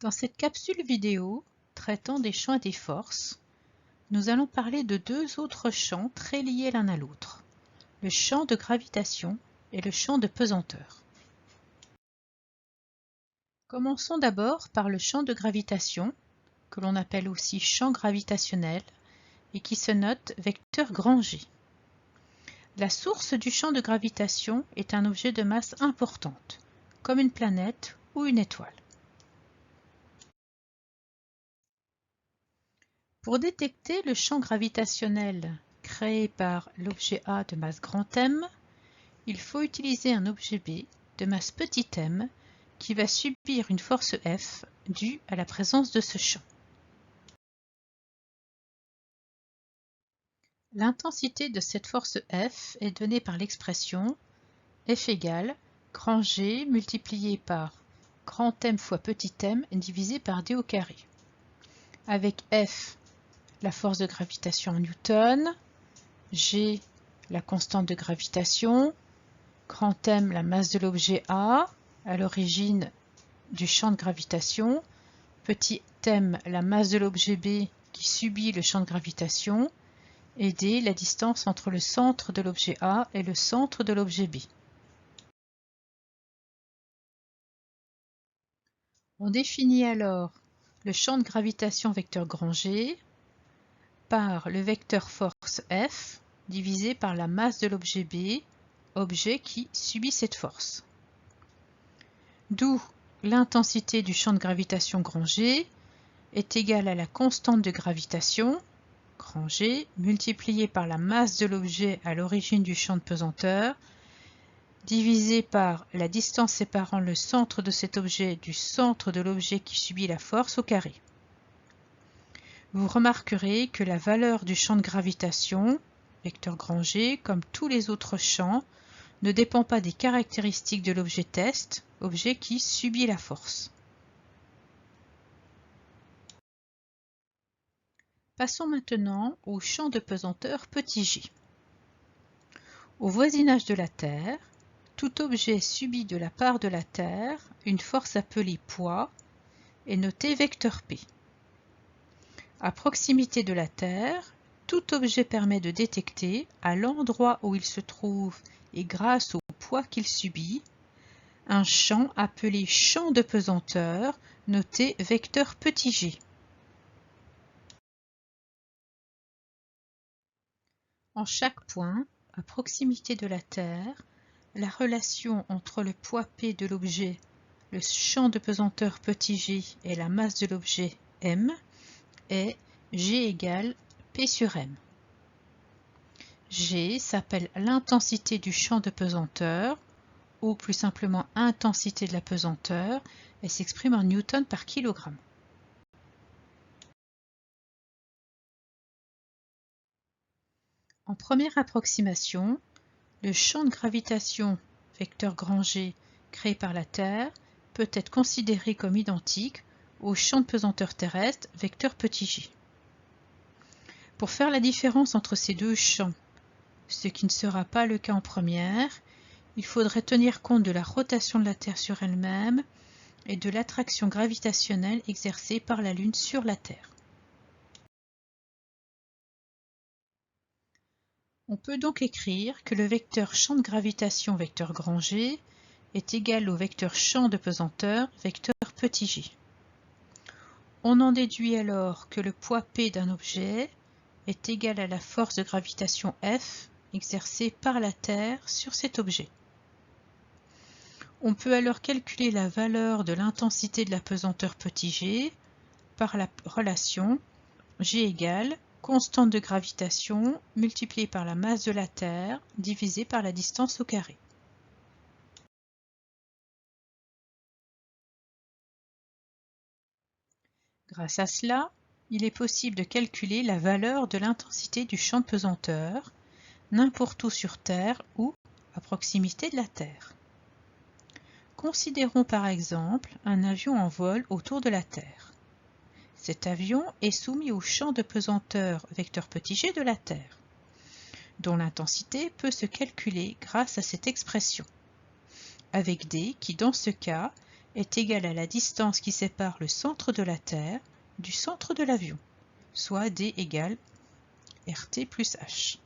Dans cette capsule vidéo traitant des champs et des forces, nous allons parler de deux autres champs très liés l'un à l'autre, le champ de gravitation et le champ de pesanteur. Commençons d'abord par le champ de gravitation, que l'on appelle aussi champ gravitationnel, et qui se note vecteur grand G. La source du champ de gravitation est un objet de masse importante, comme une planète ou une étoile. Pour détecter le champ gravitationnel créé par l'objet A de masse grand M, il faut utiliser un objet B de masse petit m qui va subir une force F due à la présence de ce champ. L'intensité de cette force F est donnée par l'expression F égale grand G multiplié par grand M fois petit m divisé par d au carré. Avec F, la force de gravitation en newton, G, la constante de gravitation, grand M, la masse de l'objet A, à l'origine du champ de gravitation, petit m, la masse de l'objet B qui subit le champ de gravitation, et d, la distance entre le centre de l'objet A et le centre de l'objet B. On définit alors le champ de gravitation vecteur grand G par le vecteur force F divisé par la masse de l'objet B, objet qui subit cette force. D'où l'intensité du champ de gravitation grand G est égale à la constante de gravitation, grand G, multipliée par la masse de l'objet à l'origine du champ de pesanteur, divisé par la distance séparant le centre de cet objet du centre de l'objet qui subit la force au carré. Vous remarquerez que la valeur du champ de gravitation, vecteur grand G, comme tous les autres champs, ne dépend pas des caractéristiques de l'objet test, objet qui subit la force. Passons maintenant au champ de pesanteur petit g. Au voisinage de la Terre, tout objet subit de la part de la Terre une force appelée poids est noté vecteur P. À proximité de la Terre, tout objet permet de détecter, à l'endroit où il se trouve et grâce au poids qu'il subit, un champ appelé champ de pesanteur noté vecteur petit g. En chaque point, à proximité de la Terre, la relation entre le poids P de l'objet, le champ de pesanteur petit g et la masse de l'objet m est G égale P sur m. G s'appelle l'intensité du champ de pesanteur, ou plus simplement intensité de la pesanteur, et s'exprime en newton par kilogramme. En première approximation, le champ de gravitation vecteur grand G créé par la Terre peut être considéré comme identique au champ de pesanteur terrestre vecteur petit g. Pour faire la différence entre ces deux champs, ce qui ne sera pas le cas en première, il faudrait tenir compte de la rotation de la Terre sur elle-même et de l'attraction gravitationnelle exercée par la Lune sur la Terre. On peut donc écrire que le vecteur champ de gravitation vecteur grand G est égal au vecteur champ de pesanteur vecteur petit g. On en déduit alors que le poids P d'un objet est égal à la force de gravitation F exercée par la Terre sur cet objet. On peut alors calculer la valeur de l'intensité de la pesanteur petit g par la relation G égale constante de gravitation multipliée par la masse de la Terre divisée par la distance au carré. Grâce à cela, il est possible de calculer la valeur de l'intensité du champ de pesanteur n'importe où sur Terre ou à proximité de la Terre. Considérons par exemple un avion en vol autour de la Terre. Cet avion est soumis au champ de pesanteur vecteur petit g de la Terre, dont l'intensité peut se calculer grâce à cette expression, avec d qui dans ce cas est égal à la distance qui sépare le centre de la Terre du centre de l'avion, soit d égale rt plus h.